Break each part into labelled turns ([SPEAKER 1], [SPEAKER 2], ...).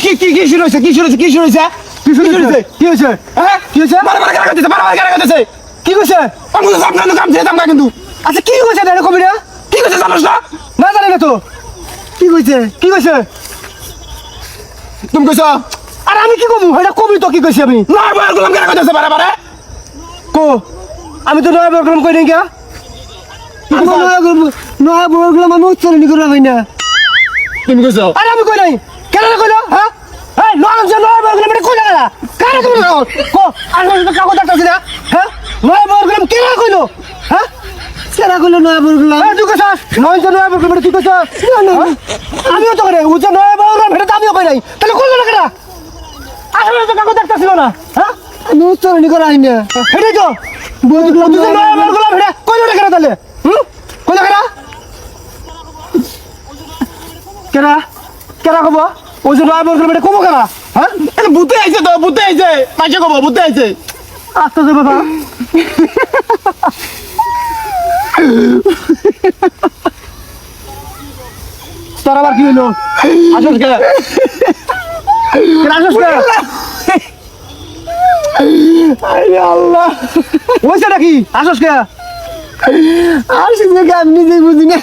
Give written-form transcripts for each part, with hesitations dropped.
[SPEAKER 1] কি শুরু হয়েছে হ্যাঁ কি হয়েছে কি কইছে কিন্তু আচ্ছা কি কইছে এটা কবি না কি কইছে জানোস না জানি না তো কি কইছে তুমি কইছো আর আমি কি কমু এটা কবি তো কি কইছি আমি নয় বয়ার গোলাম কেন কইতেছে বারে কো আমি তো নয় বয়ার গোলাম কই নাই কা নয় বয়ার গোলাম আমি উচ্চারণ করে হই না তুমি কইছো আরে আমি কই নাই কেন কইলো হ্যাঁ এই নয় বয়ার গোলাম এটা কই লাগা কারে তুমি কো আর তো কাগজ দেখতাছি না হ্যাঁ নয় বয়ার গোলাম কেন কইলো হ্যাঁ কেন কইলো নয় বয়ার গোলাম তুই কইছস নয় বয়ার গোলাম তুই কইছস আমিও তো করে উচ্চ নয় বয়ার গোলাম এটা আমিও কই নাই তাহলে কইলো না কেন আসলে তো কাগজ দেখতাছিল না হ্যাঁ আমি উচ্চারণ করে আই না হেডে তো বলছিলাম তুই নয় বয়ার গোলাম হেডে কইলো না কেন তাহলে কইলো কেন কব ওই যে নয় বয়ার গোলাম এটা কব কেন হ্যাঁ এটা বুতে আইছে মাঝে কব বুতে আইছে আস্তে যা বাবা তোর আবার কি হলো আসস কে আরে আল্লাহ ওইটা নাকি আসস কে আসিস না আমি নিজেই বুঝি না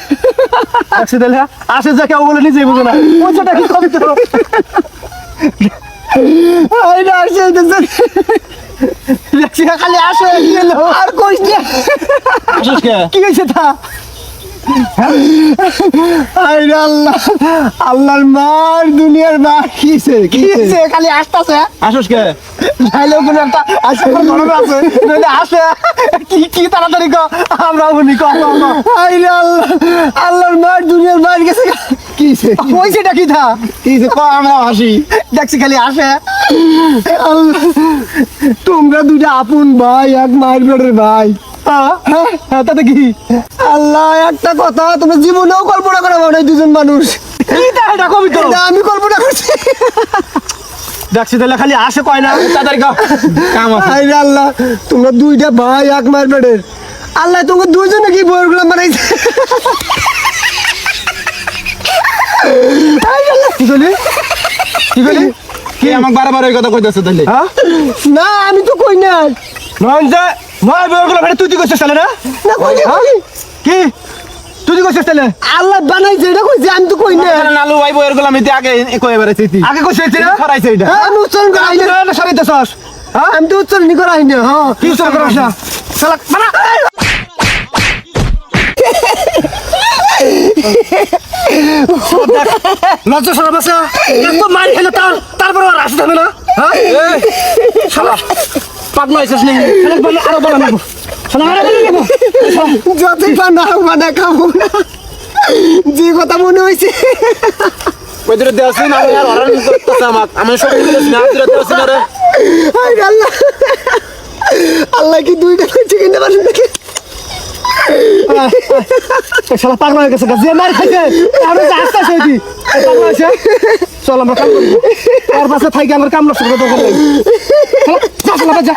[SPEAKER 1] আসে দিলে আসে যা কেউ বলে নিজেই বুঝো না ওইটা কি কবি তো আরে আসে দেখছি খালি আসে গেল আর কইস না আসস কে কি হইছে তা আরে আল্লাহ আল্লাহর মার দুনিয়ার মার কিছে খালি আসতাছে আসস কে যাইলো কোন একটা আসে মনে আছে নইলে আসে কি তাড়াতাড়ি কো আমরা উনি কো আরে আল্লাহ আল্লাহর মার দুনিয়ার মার গেছে কিছে কইছেটা কি থা কিছে কো আমরা হাসি দেখছি খালি আসে আল্লাহ তোমরা দুইটা আপন ভাই এক মায়ের পেটের ভাই তাতে কি আল্লাহ একটা কথা তুমি জীবনেও কল্পনা করা না দুজন মানুষ আমি কল্পনা করছি দেখছি তাহলে খালি আসে কয় না তাদের কাম আছে আল্লাহ তোমরা দুইটা ভাই এক মায়ের পেটের আল্লাহ তোমাকে দুইজনে কি বইয়ের গুলো বানাইছে কি বলি কি আমাকে বারবার ওই কথা কইতেছে তাহলে না আমি তো কই না নয় বয়ার গোলাম এটা তুই কইছিস তাহলে না কি তুই কইছিস তাহলে আল্লাহ বানাইছে এটা কইছি আমি তো কই না নালু ভাই বয়ার গোলাম এতে আগে কই বেরাইছে আগে কইছিস না করাইছে এটা আমি উচ্চারণ করাই না সরাইতেছস হ্যাঁ আমি তো উচ্চারণ করাই না হ্যাঁ কি উচ্চারণ করাস না শালা বানা লজ্জা শরম আছে এত মারি খেলে তারপর আর আসতে হবে না হ্যাঁ শালা পাগলা হইছিস নি আরো বলা নেব যতই পান্না মানে খাবো না যে কথা মনে হয়েছে ওইদিকে দেওয়াছি না আর অরান করতেছে আমি সব বলেছি না আজকে দেওয়াছি না রে আল্লাহ আল্লাহ কি দুইটা কইছে কিনতে পারেন নাকি শালা পাগলা হয়ে গেছে যে মার খাইছে আমি তো আস্তে আছি পাগলা হইছে চল আমরা কাম করব আর পাশে থাকি আমার কাম নষ্ট করতে হবে যা শালা যা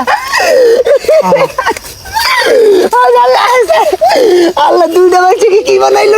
[SPEAKER 1] আল্লাহ দুইটা বাচ্চা কি বানাইলো